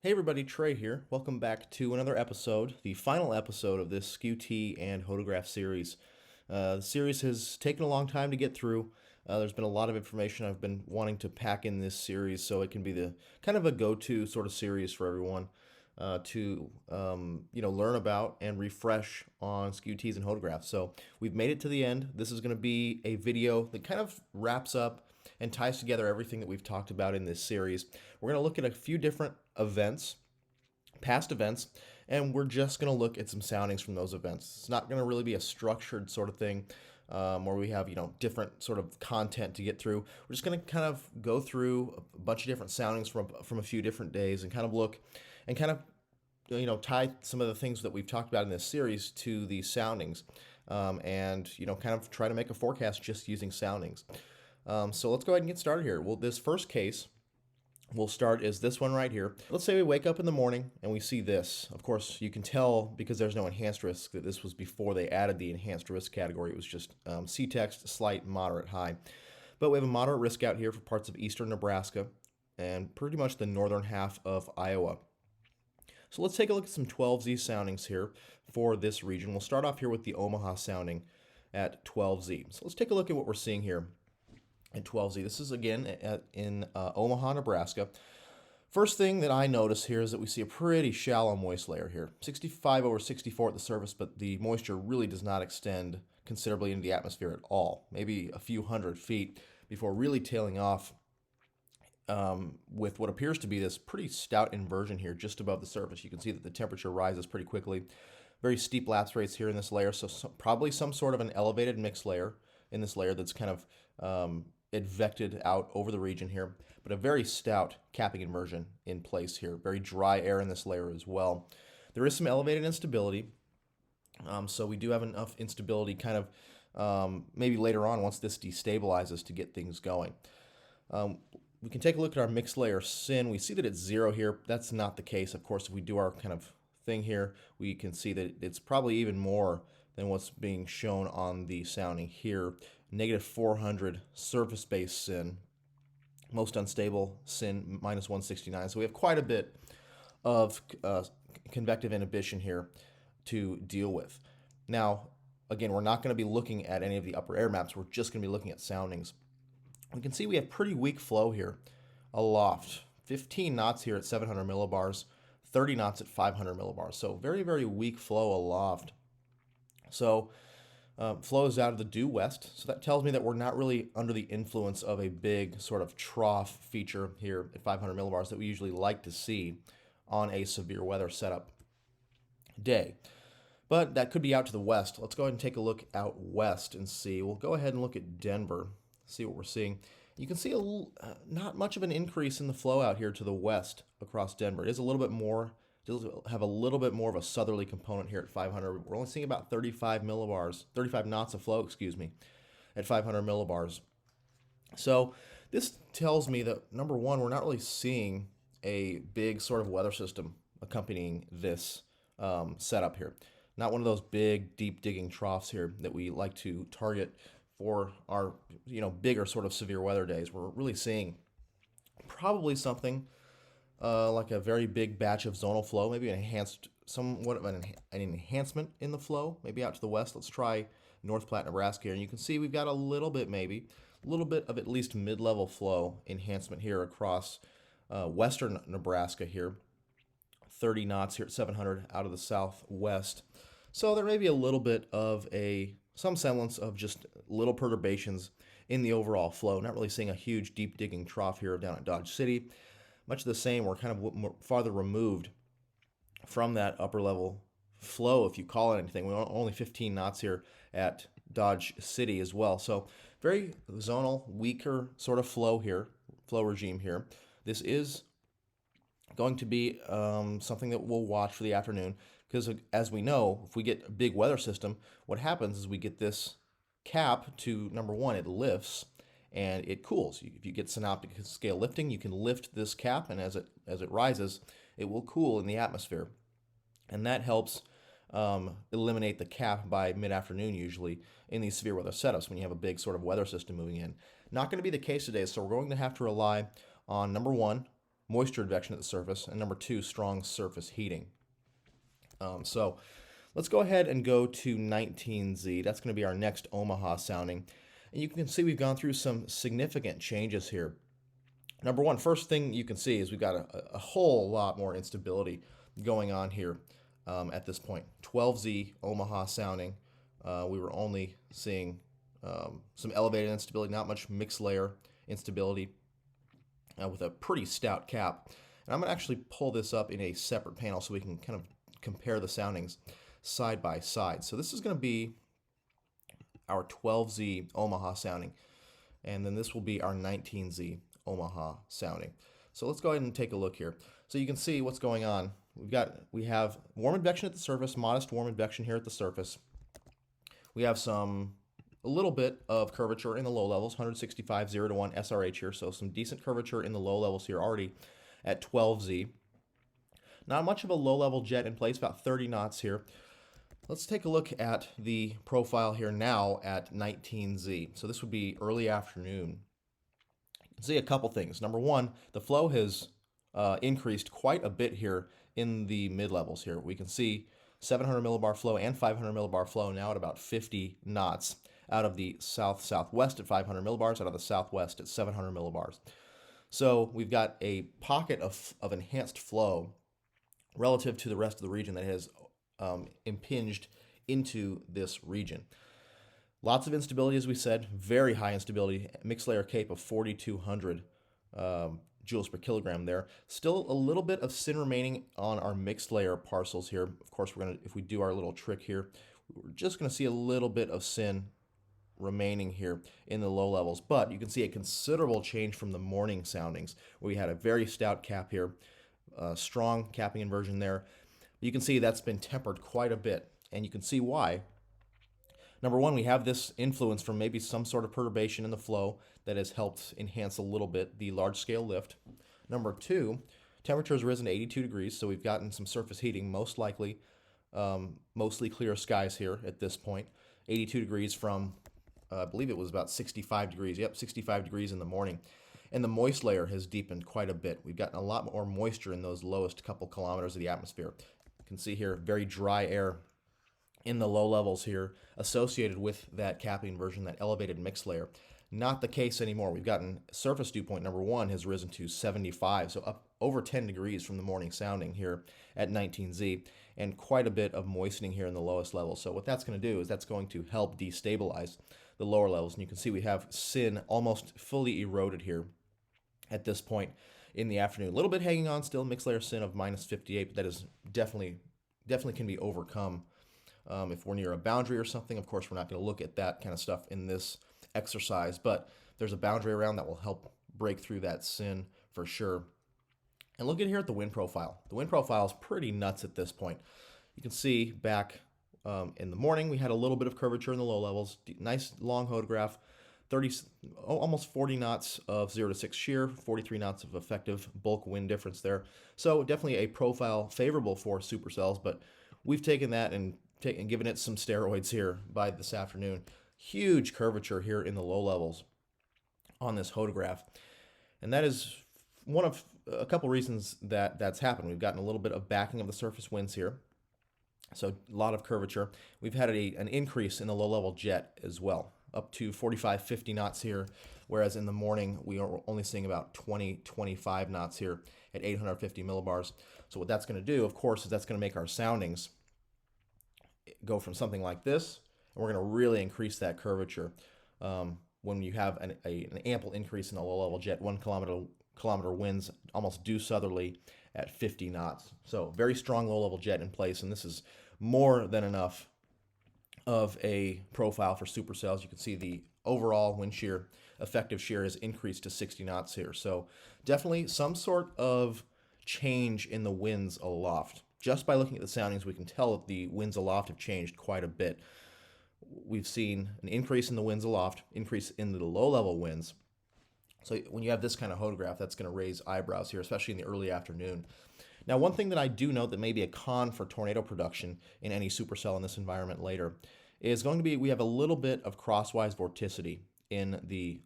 Hey everybody, Trey here. Welcome back to another episode, the final episode of this Skew-T and Hodograph series. The series has taken a long time to get through. There's been a lot of information I've been wanting to pack in this series so it can be the kind of a go-to sort of series for everyone to learn about and refresh on Skew-Ts and Hodographs. So we've made it to the end. This is going to be a video that kind of wraps up and ties together everything that we've talked about in this series. We're going to look at a few different events, past events, and we're just going to look at some soundings from those events. It's not going to really be a structured sort of thing where we have different sort of content to get through. We're just going to kind of go through a bunch of different soundings from a few different days and kind of look and kind of tie some of the things that we've talked about in this series to these soundings, and kind of try to make a forecast just using soundings. So let's go ahead and get started here. Well, this first case we'll start is this one right here. Let's say we wake up in the morning and we see this. Of course, you can tell because there's no enhanced risk that this was before they added the enhanced risk category. It was just C-text, slight, moderate, high. But we have a moderate risk out here for parts of eastern Nebraska and pretty much the northern half of Iowa. So let's take a look at some 12Z soundings here for this region. We'll start off here with the Omaha sounding at 12Z. So let's take a look at what we're seeing here at 12Z. This is again in Omaha, Nebraska. First thing that I notice here is that we see a pretty shallow moist layer here. 65 over 64 at the surface, but the moisture really does not extend considerably into the atmosphere at all. Maybe a few hundred feet before really tailing off with what appears to be this pretty stout inversion here just above the surface. You can see that the temperature rises pretty quickly. Very steep lapse rates here in this layer, so probably some sort of an elevated mixed layer in this layer that's kind of advected out over the region here, but a very stout capping inversion in place here. Very dry air in this layer as well. There is some elevated instability, so we do have enough instability kind of maybe later on once this destabilizes to get things going. We can take a look at our mixed layer SIN. We see that it's 0 here. That's not the case. Of course, if we do our kind of thing here, we can see that it's probably even more than what's being shown on the sounding here. Negative 400 surface-based SIN. Most unstable SIN minus 169. So we have quite a bit of convective inhibition here to deal with. Now, again, we're not going to be looking at any of the upper air maps. We're just going to be looking at soundings. We can see we have pretty weak flow here aloft. 15 knots here at 700 millibars, 30 knots at 500 millibars. So very, very weak flow aloft. So flows out of the due west. So that tells me that we're not really under the influence of a big sort of trough feature here at 500 millibars that we usually like to see on a severe weather setup day. But that could be out to the west. Let's go ahead and take a look out west and see. We'll go ahead and look at Denver, see what we're seeing. You can see not much of an increase in the flow out here to the west across Denver. It is a little bit more, does have a little bit more of a southerly component here at 500. We're only seeing about 35 millibars, 35 knots of flow, excuse me, at 500 millibars. So this tells me that, number one, we're not really seeing a big sort of weather system accompanying this setup here. Not one of those big, deep digging troughs here that we like to target for our bigger sort of severe weather days. We're really seeing probably something like a very big batch of zonal flow, maybe somewhat of an enhancement in the flow, maybe out to the west. Let's try North Platte, Nebraska here, and you can see we've got a little bit of at least mid-level flow enhancement here across western Nebraska here. 30 knots here at 700 out of the southwest. So there may be a little bit of some semblance of just little perturbations in the overall flow. Not really seeing a huge deep digging trough here down at Dodge City. Much the same, we're kind of farther removed from that upper level flow, if you call it anything. We're only 15 knots here at Dodge City as well. So very zonal, weaker sort of flow regime here. This is going to be something that we'll watch for the afternoon, because as we know, if we get a big weather system, what happens is we get this cap to, number one, it lifts and it cools. If you get synoptic scale lifting, you can lift this cap, and as it rises, it will cool in the atmosphere. And that helps eliminate the cap by mid-afternoon usually in these severe weather setups when you have a big sort of weather system moving in. Not going to be the case today, so we're going to have to rely on, number one, moisture advection at the surface, and number 2, strong surface heating. So let's go ahead and go to 19Z. That's going to be our next Omaha sounding. And you can see we've gone through some significant changes here. Number one, first thing you can see is we've got a whole lot more instability going on here at this point. 12Z Omaha sounding. We were only seeing some elevated instability, not much mixed layer instability with a pretty stout cap. And I'm going to actually pull this up in a separate panel so we can kind of compare the soundings side by side. So this is going to be our 12Z Omaha sounding, and then this will be our 19Z Omaha sounding. So let's go ahead and take a look here. So you can see what's going on. We have warm advection at the surface, modest warm advection here at the surface. We have a little bit of curvature in the low levels, 165, 0 to 1 SRH here, so some decent curvature in the low levels here already at 12Z. Not much of a low-level jet in place, about 30 knots here. Let's take a look at the profile here now at 19Z. So this would be early afternoon. You can see a couple things. Number one, the flow has increased quite a bit here in the mid-levels here. We can see 700 millibar flow and 500 millibar flow now at about 50 knots out of the south-southwest at 500 millibars, out of the southwest at 700 millibars. So we've got a pocket of enhanced flow relative to the rest of the region that has impinged into this region. Lots of instability, as we said, very high instability, mixed layer CAPE of 4,200 joules per kilogram there. Still a little bit of sin remaining on our mixed layer parcels here. Of course, if we do our little trick here, we're just going to see a little bit of sin remaining here in the low levels, but you can see a considerable change from the morning soundings where we had a very stout cap here. Strong capping inversion there. You can see that's been tempered quite a bit, and you can see why. Number one, we have this influence from maybe some sort of perturbation in the flow that has helped enhance a little bit the large-scale lift. Number two, temperature has risen to 82 degrees, so we've gotten some surface heating, most likely mostly clear skies here at this point. 82 degrees from, I believe it was about 65 degrees. Yep, 65 degrees in the morning. And the moist layer has deepened quite a bit. We've gotten a lot more moisture in those lowest couple kilometers of the atmosphere. You can see here very dry air in the low levels here associated with that capping inversion, that elevated mixed layer. Not the case anymore. We've gotten surface dew point number one has risen to 75, so up over 10 degrees from the morning sounding here at 19Z, and quite a bit of moistening here in the lowest level. So what that's going to do is that's going to help destabilize the lower levels. And you can see we have sin almost fully eroded here at this point in the afternoon. A little bit hanging on still, mixed layer sin of minus 58, but that is definitely can be overcome if we're near a boundary or something. Of course, we're not going to look at that kind of stuff in this exercise, but there's a boundary around that will help break through that sin for sure. And look at here at the wind profile. The wind profile is pretty nuts at this point. You can see back in the morning we had a little bit of curvature in the low levels. Nice long hodograph. Almost 40 knots of 0 to 6 shear, 43 knots of effective bulk wind difference there. So definitely a profile favorable for supercells, but we've taken that and given it some steroids here by this afternoon. Huge curvature here in the low levels on this hodograph. And that is one of a couple reasons that that's happened. We've gotten a little bit of backing of the surface winds here. So a lot of curvature. We've had an increase in the low-level jet as well, up to 45, 50 knots here, whereas in the morning we are only seeing about 20, 25 knots here at 850 millibars. So what that's going to do, of course, is that's going to make our soundings go from something like this, and we're going to really increase that curvature when you have an ample increase in the low-level jet. 1 kilometer winds almost due southerly at 50 knots. So very strong low-level jet in place, and this is more than enough of a profile for supercells. You can see the overall wind shear, effective shear, has increased to 60 knots here. So definitely some sort of change in the winds aloft. Just by looking at the soundings, we can tell that the winds aloft have changed quite a bit. We've seen an increase in the winds aloft, increase in the low-level winds. So when you have this kind of hodograph, that's going to raise eyebrows here, especially in the early afternoon. Now, one thing that I do note that may be a con for tornado production in any supercell in this environment later is going to be we have a little bit of crosswise vorticity in the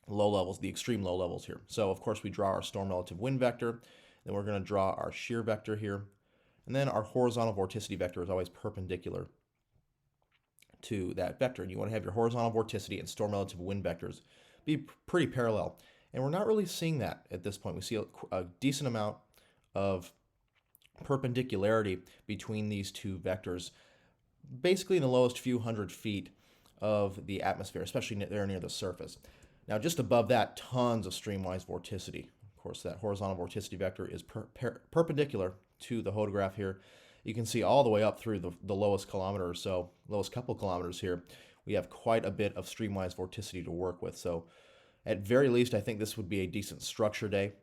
low levels, the extreme low levels here. So of course we draw our storm relative wind vector, then we're going to draw our shear vector here, and then our horizontal vorticity vector is always perpendicular to that vector. And you want to have your horizontal vorticity and storm relative wind vectors be pretty parallel. And we're not really seeing that at this point. We see a decent amount of perpendicularity between these two vectors, basically in the lowest few hundred feet of the atmosphere, especially there near the surface. Now, just above that, tons of streamwise vorticity. Of course, that horizontal vorticity vector is perpendicular to the hodograph here. You can see all the way up through the lowest kilometer or so, lowest couple kilometers here, we have quite a bit of streamwise vorticity to work with. So at very least, I think this would be a decent structure day.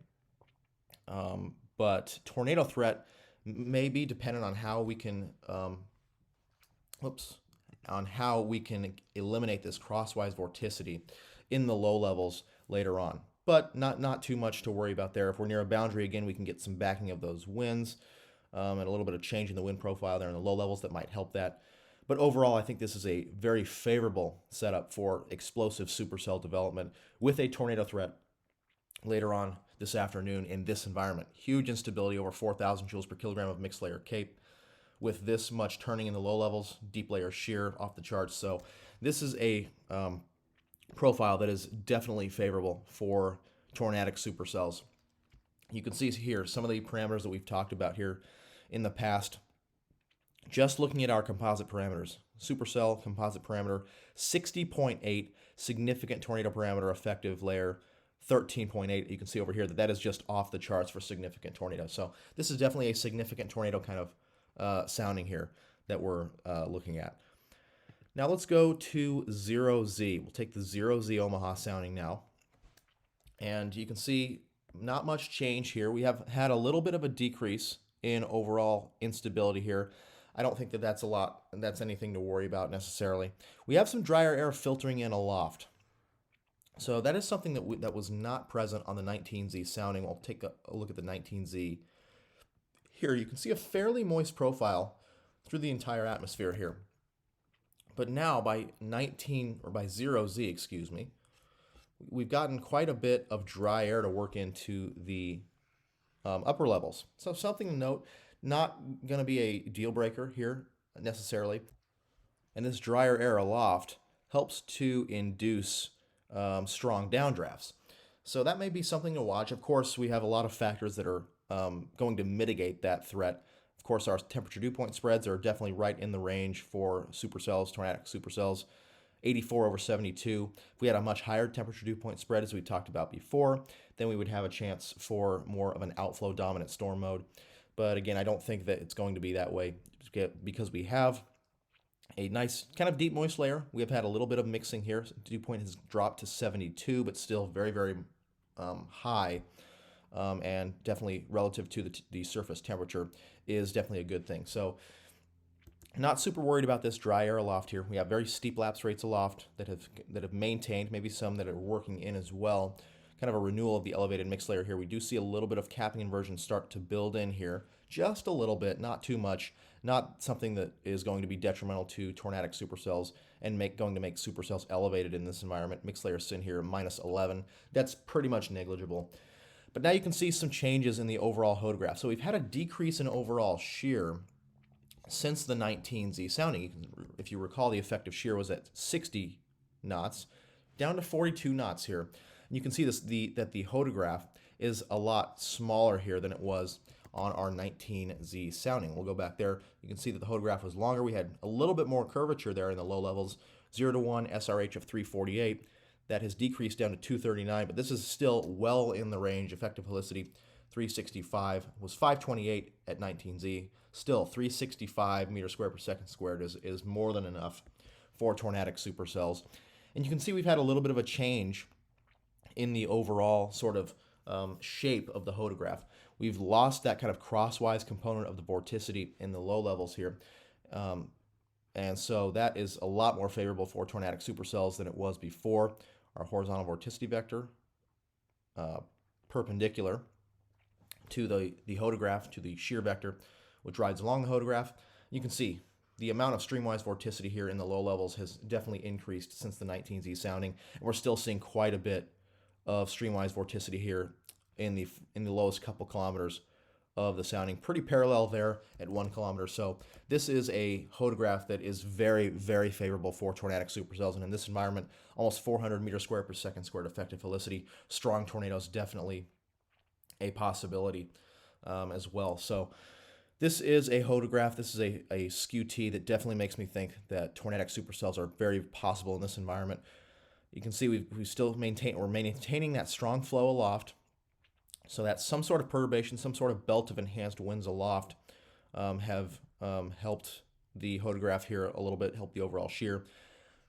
But tornado threat may be dependent on how we can, eliminate this crosswise vorticity in the low levels later on. But not too much to worry about there. If we're near a boundary, again, we can get some backing of those winds and a little bit of change in the wind profile there in the low levels that might help that. But overall, I think this is a very favorable setup for explosive supercell development with a tornado threat later on this afternoon in this environment. Huge instability, over 4,000 joules per kilogram of mixed layer CAPE with this much turning in the low levels, deep layer shear off the charts. So this is a profile that is definitely favorable for tornadic supercells. You can see here some of the parameters that we've talked about here in the past. Just looking at our composite parameters, supercell composite parameter, 60.8, significant tornado parameter effective layer, 13.8. You can see over here that is just off the charts for significant tornado. So this is definitely a significant tornado kind of sounding here that we're looking at. Now let's go to 0Z. We'll take the 0Z Omaha sounding now. And you can see not much change here. We have had a little bit of a decrease in overall instability here. I don't think that that's anything to worry about necessarily. We have some drier air filtering in aloft. So that is something that was not present on the 19Z sounding. We'll take a look at the 19Z. Here you can see a fairly moist profile through the entire atmosphere here. But now by 0Z, excuse me, we've gotten quite a bit of dry air to work into the upper levels. So something to note, not going to be a deal breaker here necessarily. And this drier air aloft helps to induce strong downdrafts. So that may be something to watch. Of course, we have a lot of factors that are going to mitigate that threat. Of course, our temperature dew point spreads are definitely right in the range for supercells, tornadic supercells, 84 over 72. If we had a much higher temperature dew point spread, as we talked about before, then we would have a chance for more of an outflow dominant storm mode. But again, I don't think that it's going to be that way because we have a nice kind of deep moist layer. We have had a little bit of mixing here. Dew point has dropped to 72, but still very, very high. And definitely relative to the surface temperature is definitely a good thing. So not super worried about this dry air aloft here. We have very steep lapse rates aloft that have maintained, maybe some that are working in as well. Kind of a renewal of the elevated mixed layer here. We do see a little bit of capping inversion start to build in here, just a little bit, not too much, not something that is going to be detrimental to tornadic supercells and going to make supercells elevated in this environment. Mixed layer sin here, minus 11. That's pretty much negligible. But now you can see some changes in the overall hodograph. So we've had a decrease in overall shear since the 19Z sounding. If you recall, the effective shear was at 60 knots, down to 42 knots here. And you can see that the hodograph is a lot smaller here than it was on our 19Z sounding. We'll go back there. You can see that the hodograph was longer. We had a little bit more curvature there in the low levels, 0 to 1 SRH of 348. That has decreased down to 239, but this is still well in the range. Effective helicity, 365, was 528 at 19Z. Still, 365 meters squared per second squared is more than enough for tornadic supercells. And you can see we've had a little bit of a change in the overall sort of shape of the hodograph. We've lost that kind of crosswise component of the vorticity in the low levels here. And so that is a lot more favorable for tornadic supercells than it was before. Our horizontal vorticity vector, perpendicular to the hodograph, to the shear vector, which rides along the hodograph. You can see the amount of streamwise vorticity here in the low levels has definitely increased since the 19Z sounding. And we're still seeing quite a bit of streamwise vorticity here in the lowest couple kilometers of the sounding, pretty parallel there at 1 kilometer. So this is a hodograph that is very, very favorable for tornadic supercells, and in this environment, almost 400 meters squared per second squared effective helicity. Strong tornadoes definitely a possibility as well. So this is a hodograph. This is a Skew-T that definitely makes me think that tornadic supercells are very possible in this environment. You can see we're maintaining that strong flow aloft. So that some sort of perturbation, some sort of belt of enhanced winds aloft have helped the hodograph here a little bit, helped the overall shear.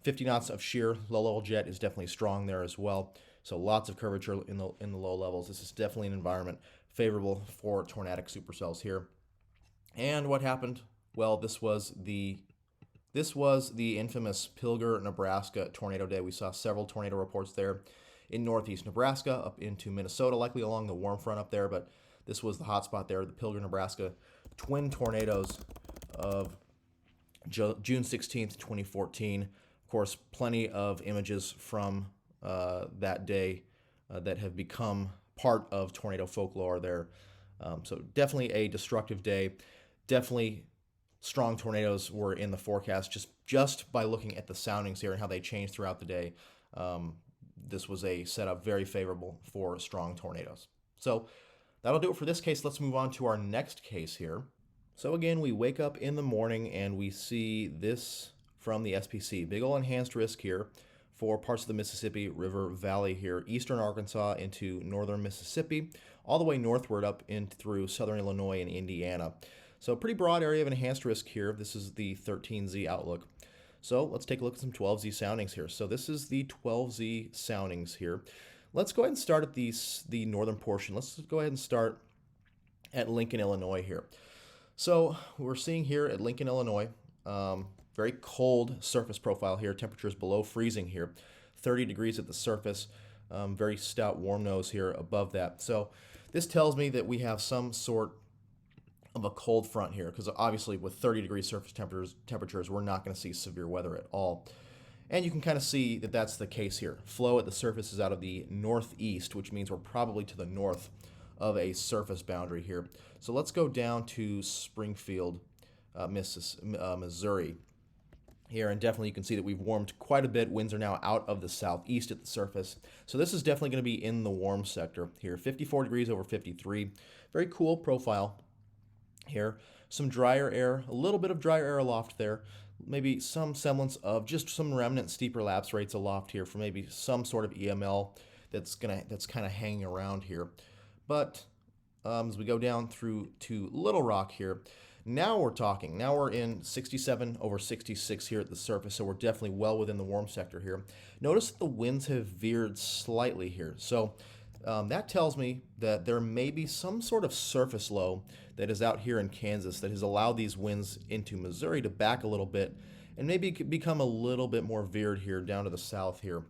50 knots of shear, low-level jet is definitely strong there as well. So lots of curvature in the low levels. This is definitely an environment favorable for tornadic supercells here. And what happened? Well, this was the infamous Pilger, Nebraska tornado day. We saw several tornado reports there in northeast Nebraska up into Minnesota, likely along the warm front up there, but this was the hot spot there, the Pilger, Nebraska twin tornadoes of June 16th, 2014. Of course, plenty of images from that day that have become part of tornado folklore there. So definitely a destructive day. Definitely strong tornadoes were in the forecast just by looking at the soundings here and how they changed throughout the day. This was a setup very favorable for strong tornadoes. So that'll do it for this case. Let's move on to our next case here. So again, we wake up in the morning and we see this from the SPC. Big ol' enhanced risk here for parts of the Mississippi River Valley here, eastern Arkansas into northern Mississippi, all the way northward up in through southern Illinois and Indiana. So pretty broad area of enhanced risk here. This is the 13Z outlook. So let's take a look at some 12Z soundings here. So this is the 12Z soundings here. Let's go ahead and start at the northern portion. Let's go ahead and start at Lincoln, Illinois here. So we're seeing here at Lincoln, Illinois, very cold surface profile here. Temperatures below freezing here. 30 degrees at the surface. Very stout warm nose here above that. So this tells me that we have some sort of a cold front here, because obviously with 30 degree surface temperatures, we're not going to see severe weather at all. And you can kind of see that that's the case here. Flow at the surface is out of the northeast, which means we're probably to the north of a surface boundary here. So let's go down to Springfield, Missouri here, and definitely you can see that we've warmed quite a bit. Winds are now out of the southeast at the surface. So this is definitely going to be in the warm sector here. 54 degrees over 53. Very cool profile here. Some drier air, a little bit of drier air aloft there, maybe some semblance of just some remnant steeper lapse rates aloft here for maybe some sort of EML that's kind of hanging around here. But as we go down through to Little Rock here, now we're talking. Now we're in 67 over 66 here at the surface, so we're definitely well within the warm sector here. Notice that the winds have veered slightly here, so that tells me that there may be some sort of surface low that is out here in Kansas that has allowed these winds into Missouri to back a little bit and maybe become a little bit more veered here down to the south here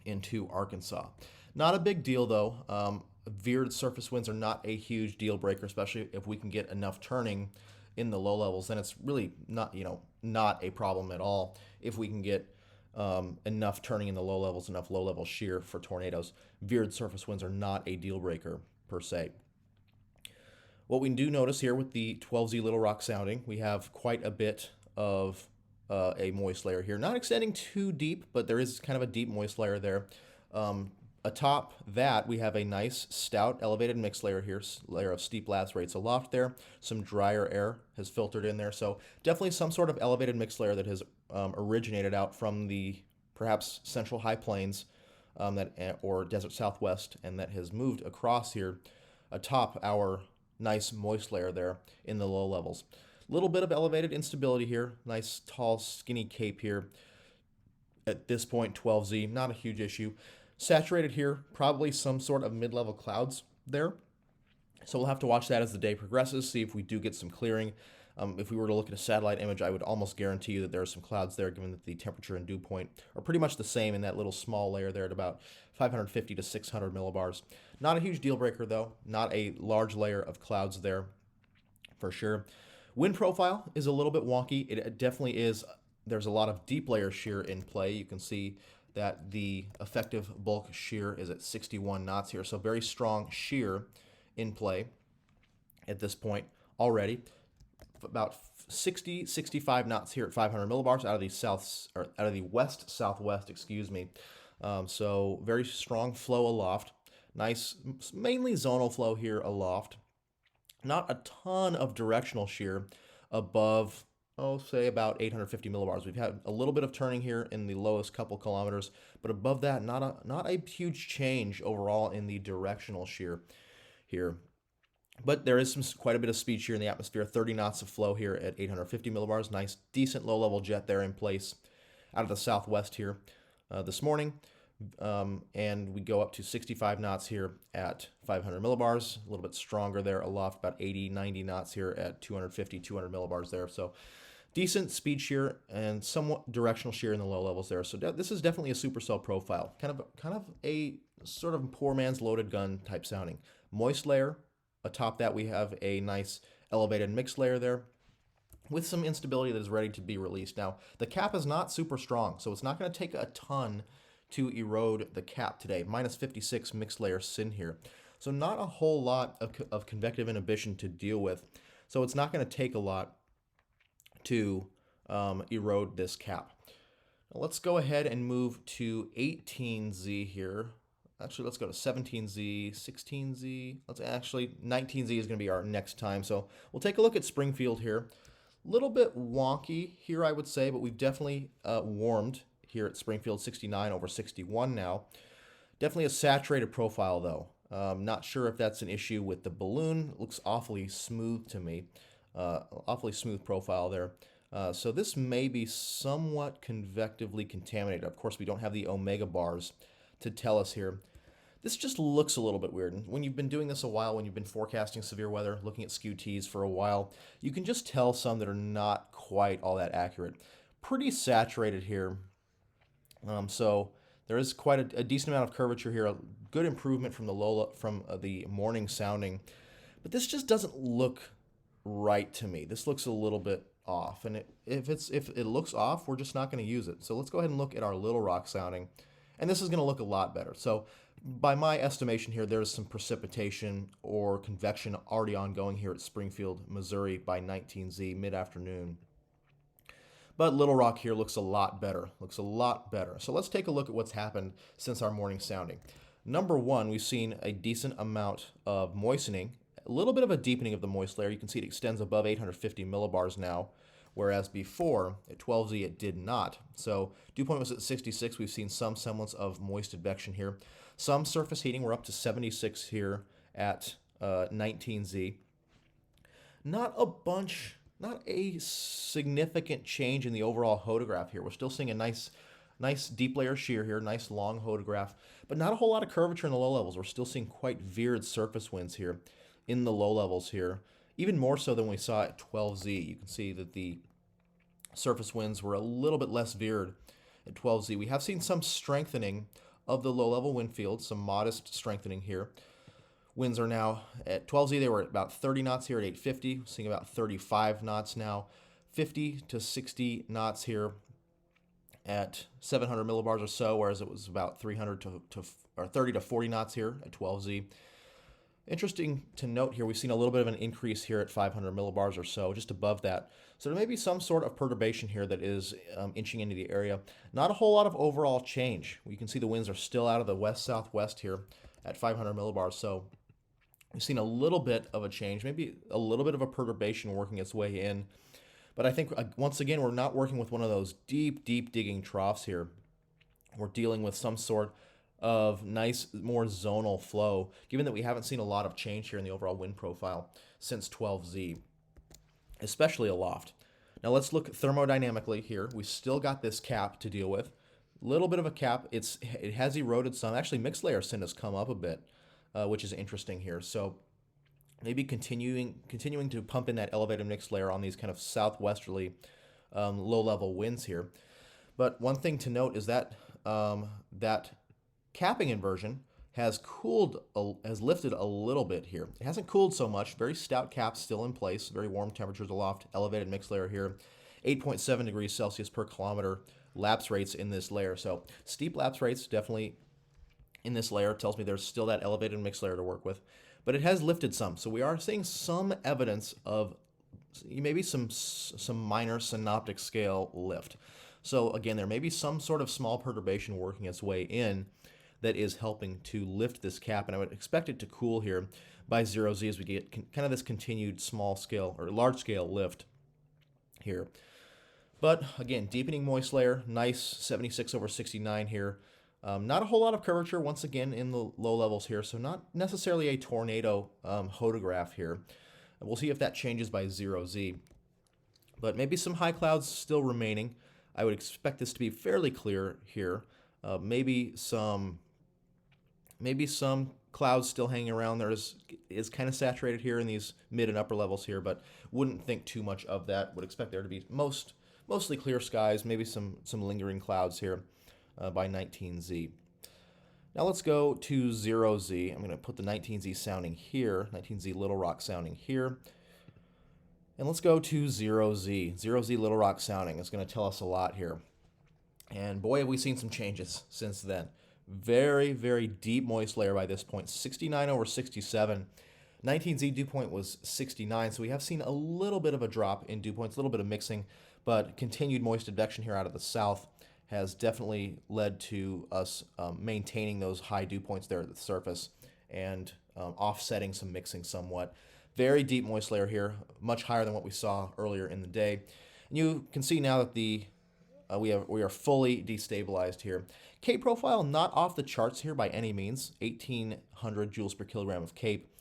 into Arkansas. Not a big deal though. Veered surface winds are not a huge deal breaker, especially if we can get enough turning in the low levels. Then it's really not a problem at all if we can get enough turning in the low levels, enough low level shear for tornadoes. Veered surface winds are not a deal breaker per se. What we do notice here with the 12Z Little Rock sounding, we have quite a bit of a moist layer here. Not extending too deep, but there is kind of a deep moist layer there. Atop that, we have a nice stout elevated mixed layer here, layer of steep lapse rates aloft there. Some drier air has filtered in there, so definitely some sort of elevated mixed layer that has originated out from the perhaps central high plains or desert southwest, and that has moved across here atop our nice moist layer there in the low levels. Little bit of elevated instability here, nice tall skinny cape here. At this point, 12Z, not a huge issue. Saturated here, probably some sort of mid-level clouds there. So we'll have to watch that as the day progresses, see if we do get some clearing. If we were to look at a satellite image, I would almost guarantee you that there are some clouds there, given that the temperature and dew point are pretty much the same in that little small layer there at about 550 to 600 millibars. Not a huge deal breaker, though. Not a large layer of clouds there, for sure. Wind profile is a little bit wonky. It definitely is. There's a lot of deep layer shear in play. You can see that the effective bulk shear is at 61 knots here. So very strong shear in play at this point already. About 60, 65 knots here at 500 millibars out of the west southwest, excuse me. So very strong flow aloft. Nice, mainly zonal flow here aloft. Not a ton of directional shear above, oh, say about 850 millibars. We've had a little bit of turning here in the lowest couple kilometers, but above that, not a huge change overall in the directional shear here. But there is quite a bit of speed shear in the atmosphere. 30 knots of flow here at 850 millibars. Nice, decent low-level jet there in place out of the southwest here this morning. And we go up to 65 knots here at 500 millibars. A little bit stronger there aloft, about 80, 90 knots here at 250, 200 millibars there. So decent speed shear and somewhat directional shear in the low levels there. So this is definitely a supercell profile. Kind of a sort of poor man's loaded gun type sounding. Moist layer. Atop that, we have a nice elevated mixed layer there with some instability that is ready to be released. Now, the cap is not super strong, so it's not going to take a ton to erode the cap today. Minus 56 mixed layer sin here. So not a whole lot of convective inhibition to deal with. So it's not going to take a lot to erode this cap. Now, let's go ahead and move to 18Z here. Actually, let's go to 17Z, 16Z. 19Z is going to be our next time. So we'll take a look at Springfield here. A little bit wonky here, I would say, but we've definitely warmed here at Springfield, 69 over 61 now. Definitely a saturated profile, though. Not sure if that's an issue with the balloon. It looks awfully smooth to me. Awfully smooth profile there. So this may be somewhat convectively contaminated. Of course, we don't have the omega bars to tell us here. This just looks a little bit weird. And when you've been doing this a while, when you've been forecasting severe weather, looking at Skew-Ts for a while, you can just tell some that are not quite all that accurate. Pretty saturated here. So there is quite a decent amount of curvature here. A good improvement from the morning sounding. But this just doesn't look right to me. This looks a little bit off. And if it looks off, we're just not going to use it. So let's go ahead and look at our Little Rock sounding. And this is going to look a lot better. So by my estimation here, there's some precipitation or convection already ongoing here at Springfield, Missouri by 19Z mid-afternoon. But Little Rock here looks a lot better. So let's take a look at what's happened since our morning sounding. Number one, we've seen a decent amount of moistening, a little bit of a deepening of the moist layer. You can see it extends above 850 millibars now, whereas before at 12Z it did not. So dew point was at 66. We've seen some semblance of moist advection here. Some surface heating. We're up to 76 here at 19Z. Not a significant change in the overall hodograph here. We're still seeing a nice deep layer shear here, nice long hodograph, but not a whole lot of curvature in the low levels. We're still seeing quite veered surface winds here in the low levels here, even more so than we saw at 12Z. You can see that the surface winds were a little bit less veered at 12Z. We have seen some strengthening of the low-level wind field, some modest strengthening here. Winds are now at 12Z, they were at about 30 knots here at 850. We're seeing about 35 knots now, 50 to 60 knots here at 700 millibars or so, whereas it was about 300 or 30 to 40 knots here at 12Z. Interesting to note here, we've seen a little bit of an increase here at 500 millibars or so, just above that. So there may be some sort of perturbation here that is inching into the area. Not a whole lot of overall change. You can see the winds are still out of the west-southwest here at 500 millibars. So we've seen a little bit of a change, maybe a little bit of a perturbation working its way in. But I think, once again, we're not working with one of those deep digging troughs here. We're dealing with some sort of nice, more zonal flow, given that we haven't seen a lot of change here in the overall wind profile since 12Z, especially aloft. Now let's look thermodynamically here. We still got this cap to deal with. A little bit of a cap. It has eroded some. Actually, mixed layer sin has come up a bit, which is interesting here. So maybe continuing to pump in that elevated mixed layer on these kind of southwesterly low-level winds here. But one thing to note is that that capping inversion has lifted a little bit here. It hasn't cooled so much. Very stout caps still in place. Very warm temperatures aloft. Elevated mixed layer here. 8.7 degrees Celsius per kilometer lapse rates in this layer. So steep lapse rates definitely in this layer tells me there's still that elevated mixed layer to work with, but it has lifted some. So we are seeing some evidence of maybe some minor synoptic scale lift. So again, there may be some sort of small perturbation working its way in that is helping to lift this cap, and I would expect it to cool here by 0Z as we get kind of this continued small scale or large scale lift here. But again, deepening moist layer, nice 76 over 69 here. Not a whole lot of curvature once again in the low levels here, so not necessarily a tornado hodograph here. We'll see if that changes by 0Z. But maybe some high clouds still remaining. I would expect this to be fairly clear here. Maybe some clouds still hanging around. There is kind of saturated here in these mid and upper levels here, but wouldn't think too much of that. Would expect there to be mostly clear skies, maybe some lingering clouds here by 19Z. Now let's go to 0Z. I'm going to put the 19Z sounding here, 19Z Little Rock sounding here. And let's go to 0Z. 0Z Little Rock sounding is going to tell us a lot here. And boy, have we seen some changes since then. Very, very deep moist layer by this point, 69 over 67. 19Z dew point was 69, so we have seen a little bit of a drop in dew points, a little bit of mixing, but continued moist advection here out of the south has definitely led to us maintaining those high dew points there at the surface and offsetting some mixing somewhat. Very deep moist layer here, much higher than what we saw earlier in the day. And you can see now that we are fully destabilized here. Cape profile not off the charts here by any means. 1,800 joules per kilogram of cape.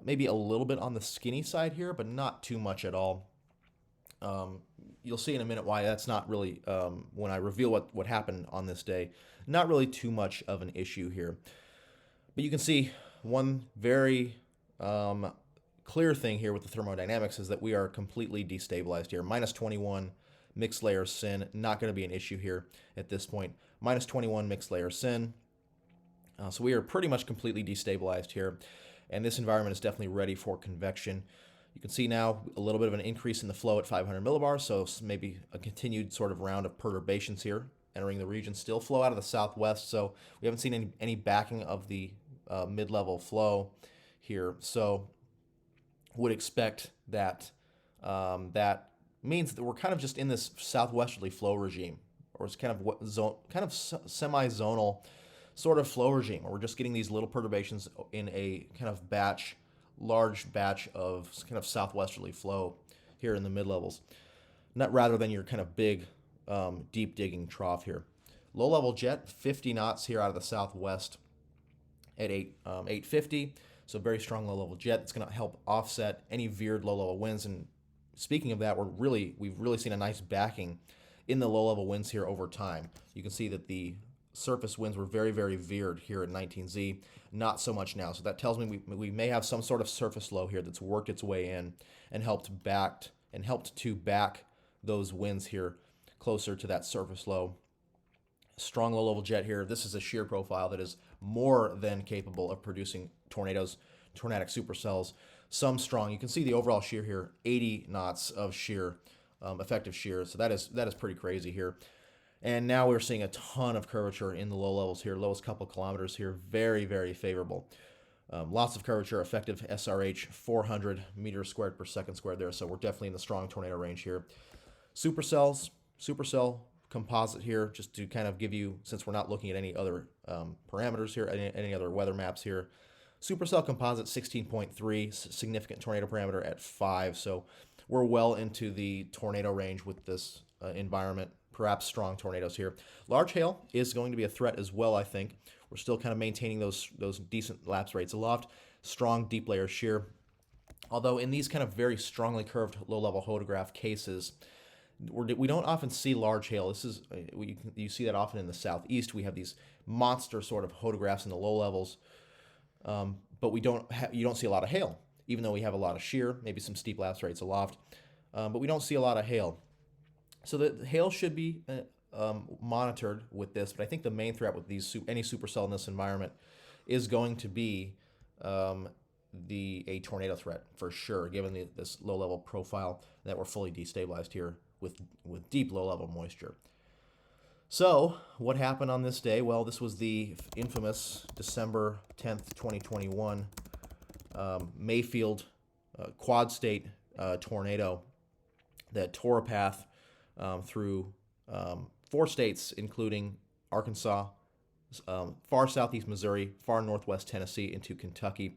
Maybe a little bit on the skinny side here, but not too much at all. You'll see in a minute why that's not really, when I reveal what happened on this day, not really too much of an issue here. But you can see one very clear thing here with the thermodynamics is that we are completely destabilized here. Minus 21 mixed layer sin, not going to be an issue here at this point. Minus 21 mixed layer sin. So we are pretty much completely destabilized here. And this environment is definitely ready for convection. You can see now a little bit of an increase in the flow at 500 millibars, so maybe a continued sort of round of perturbations here entering the region. Still flow out of the southwest, so we haven't seen any backing of the mid-level flow here. So would expect that that means that we're kind of just in this southwesterly flow regime, or it's kind of semi-zonal sort of flow regime, where we're just getting these little perturbations in a kind of large batch of kind of southwesterly flow here in the mid-levels, not rather than your kind of big deep digging trough here. Low-level jet, 50 knots here out of the southwest at 850, so very strong low-level jet. It's going to help offset any veered low-level winds. And speaking of that, we've really seen a nice backing in the low-level winds here over time. You can see that the surface winds were very, very veered here at 19Z, not so much now. So that tells me we may have some sort of surface low here that's worked its way in and helped to back those winds here closer to that surface low. Strong low-level jet here. This is a shear profile that is more than capable of producing tornadoes, tornadic supercells. Some strong. You can see the overall shear here, 80 knots of shear, effective shear. So that is pretty crazy here. And now we're seeing a ton of curvature in the low levels here, lowest couple kilometers here, very, very favorable. Lots of curvature, effective SRH, 400 meters squared per second squared there, so we're definitely in the strong tornado range here. Supercell composite here, just to kind of give you, since we're not looking at any other parameters here, any other weather maps here. Supercell composite 16.3, significant tornado parameter at 5, so we're well into the tornado range with this environment. Perhaps strong tornadoes here. Large hail is going to be a threat as well, I think. We're still kind of maintaining those decent lapse rates aloft. Strong deep layer shear. Although in these kind of very strongly curved low-level hodograph cases, we don't often see large hail. You see that often in the southeast. We have these monster sort of hodographs in the low levels, but you don't see a lot of hail, even though we have a lot of shear, maybe some steep lapse rates aloft, but we don't see a lot of hail. So the hail should be monitored with this, but I think the main threat with any supercell in this environment is going to be a tornado threat for sure, given this low-level profile that we're fully destabilized here with deep low-level moisture. So, what happened on this day? Well, this was the infamous December 10th, 2021 Mayfield quad state tornado that tore a path through 4 states, including Arkansas, far southeast Missouri, far northwest Tennessee, into Kentucky.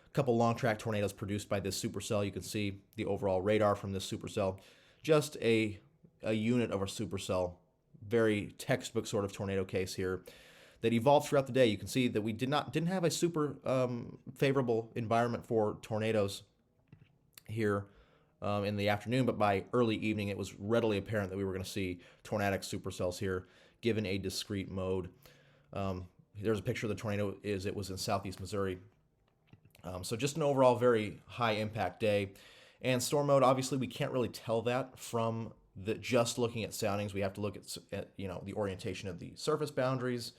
A couple long track tornadoes produced by this supercell. You can see the overall radar from this supercell. Just a unit of a supercell. Very textbook sort of tornado case here that evolved throughout the day. You can see that we didn't have a super favorable environment for tornadoes here in the afternoon, but by early evening it was readily apparent that we were going to see tornadic supercells here given a discrete mode. There's a picture of the tornado. It was in southeast Missouri. So just an overall very high impact day. And storm mode, obviously we can't really tell that from just looking at soundings. We have to look at the orientation of the surface boundaries.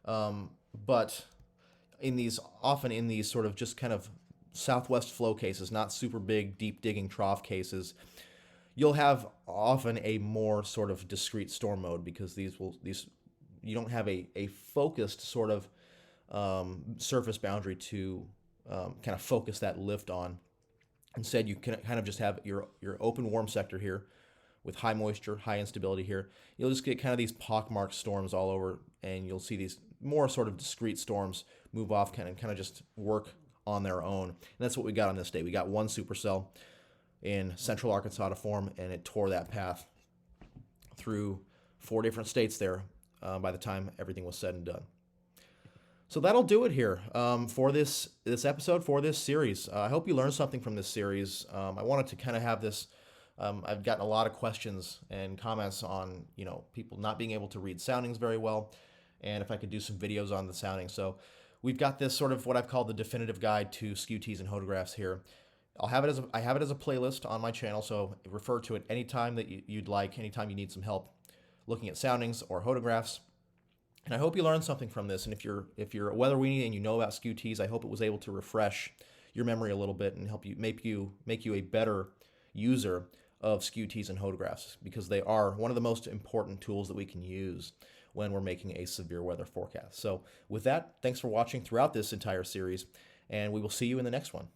But often in these sort of just kind of southwest flow cases, not super big, deep digging trough cases, you'll have often a more sort of discrete storm mode, because these you don't have a focused sort of surface boundary to kind of focus that lift on. Instead, you can kind of just have your open warm sector here with high moisture, high instability here. You'll just get kind of these pockmarked storms all over, and you'll see these more sort of discrete storms move off kind of just work on their own. And that's what we got on this day. We got one supercell in central Arkansas to form, and it tore that path through 4 different states there by the time everything was said and done. So that'll do it here for this episode, for this series. I hope you learned something from this series. I wanted to kind of have this. I've gotten a lot of questions and comments on people not being able to read soundings very well, and if I could do some videos on the sounding. So we've got this sort of what I've called the definitive guide to Skew-Ts and Hodographs here. I have it as a playlist on my channel, so refer to it anytime that you'd like, anytime you need some help looking at soundings or hodographs. And I hope you learned something from this. And if you're a weather weenie and you know about Skew-Ts, I hope it was able to refresh your memory a little bit and help you make you a better user of Skew-Ts and Hodographs, because they are one of the most important tools that we can use when we're making a severe weather forecast. So with that, thanks for watching throughout this entire series, and we will see you in the next one.